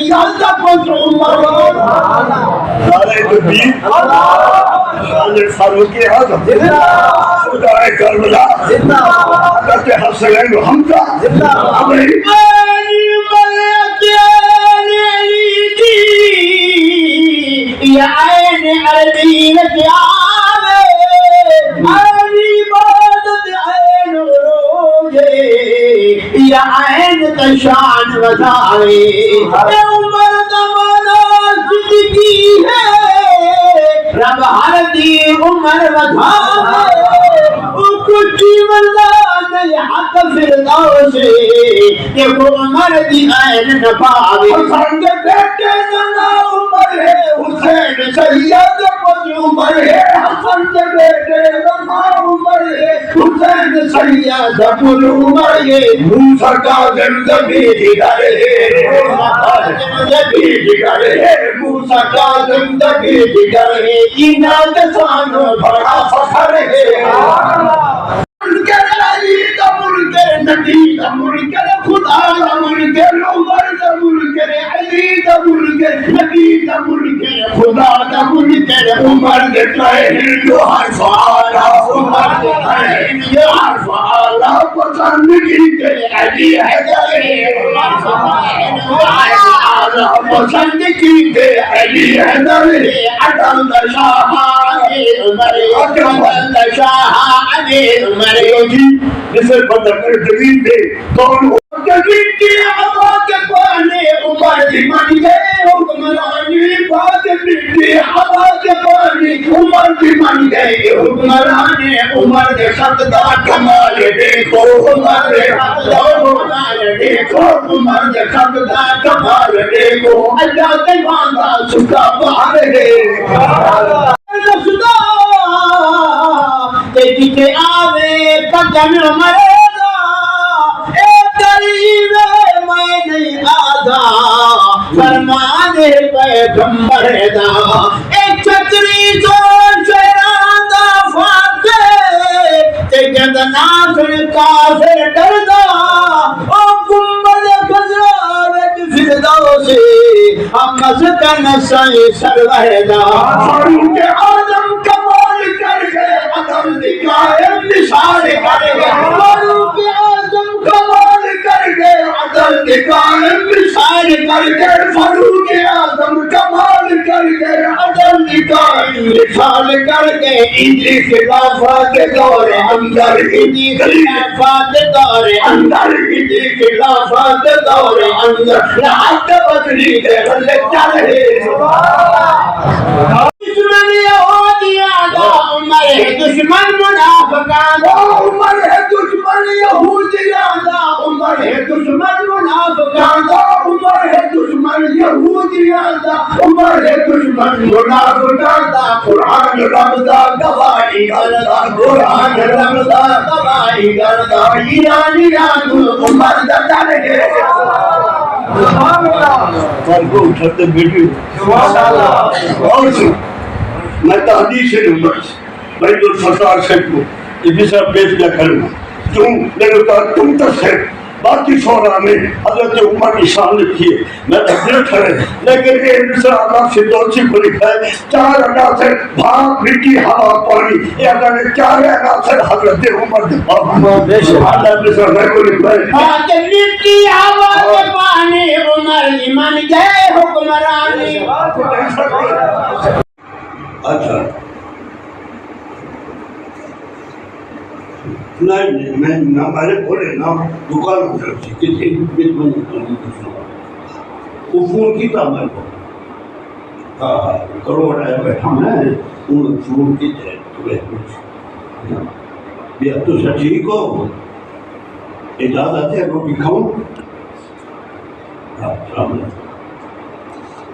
یادہ پہنچ عمر نعرہ تکبیر شان فاروق اعظم خدائے کربلا حضرت حسین و حمزہ یا عین علی نجاوے علی عبادت عین روجے یا عین تشان وزاوے عمر دمانا زندگی ہے رب ہر دی عمر وزاوے کچھ ملہ نہیں حق فردوس کہ وہ عمر دی عین نباوے حسن کے بیٹے نہ عمر ہے حسین سید پس عمر ہے حسن کے بیٹے نہ عمر ہے حسین سید پس عمر ہے موسیٰ کاظم زبی جگر ہے زبی جگر ہے موسیٰ کاظم زبی جگر ہے انہاں دسانوں بڑا فخر ہے ملک علی دا ملک نبی دا ملک خدا دا ملک عمر دا ملک علی دا ملک نبی دا ملک خدا دا ملک عمر دے طاہر جو حرف آلہ عمر دے طاہر جو حرف آلہ پسند کیتے علی حیدر حرف آلہ پسند کیتے علی حیدر عدل شاہ عمر عدل شاہ عمر جسے پتہ کر جلیل دے کون جلیل کی آباد کے پانے عمر دی من گئے حکمرانی بات بیٹی آباد کے پانے عمر دی من گئے حکمرانی عمر دے شدہ کمال دیکھو عمر دے شدہ کمال دیکھو عمر دے شدہ کمال دیکھو اللہ کے مانگا سکا باہر ہے جتے آوے قدم مرے گا اے قریب میں نہیں آدھا فرمانے پیغمبر دا اے چھتری تو شیران دا فاتح تے جد ناصر کافر ڈردا او گنبد خضرا وچ فردوس ہم مسکن سائیں سرور دا فاروق اعظم کمال کر گئے عدل دکھائے مثال کر گئے فاروق اعظم کمال کر گئے عدل دکھائے مثال کر گئے فاروق اعظم کمال کر گئے عدل دکھائے مثال کر گئے انجی خلافت دور اندر انجی خلافت دور اندر انجی خلافت دور اندر لحظ بدلی دے غلے چلے دشمن یہودیاں دا عمر ہے دشمن منافقان دا عمر ہے دشمن یہودیاں دا عمر ہے دشمن منافقان دا عمر ہے دشمن یہودیاں دا عمر ہے دشمن منافقان دا قرآن رب دا گواہی کردا قرآن رب دا گواہی کردا ایرانیان عمر دا ڈر ہے سبحان اللہ کل کو اٹھتے بیٹی سبحان اللہ اور سن میں تحدیث نمبر بید الفتار سے کو ابسا پیش کیا کرنا لیکن کہا تم تک ہے باقی شورا میں حضرت عمر نشان لکھیے میں تحدیث کھڑے لیکن یہ ابسا اللہ سے دوچی کو لکھا ہے 4 عناصر بھاگ مٹی ہوا پانی یہ اگر 4 عناصر حضرت عمر دے اللہ ابسا میں کو لکھا ہے بھاگ مٹی ہوا پانی عمر من گئے حکمرانی اچھا نہیں میں نہ ہمارے بولے نہ دکان ہو جاتی کسی بیت میں نکلنے کچھ نہ وہ فون کی تھا میں کو کروڑ آیا بیٹھا میں ان فون کی تھے تو کچھ یہ تو سچی کو اجازت ہے روٹی کھاؤں السلام علیکم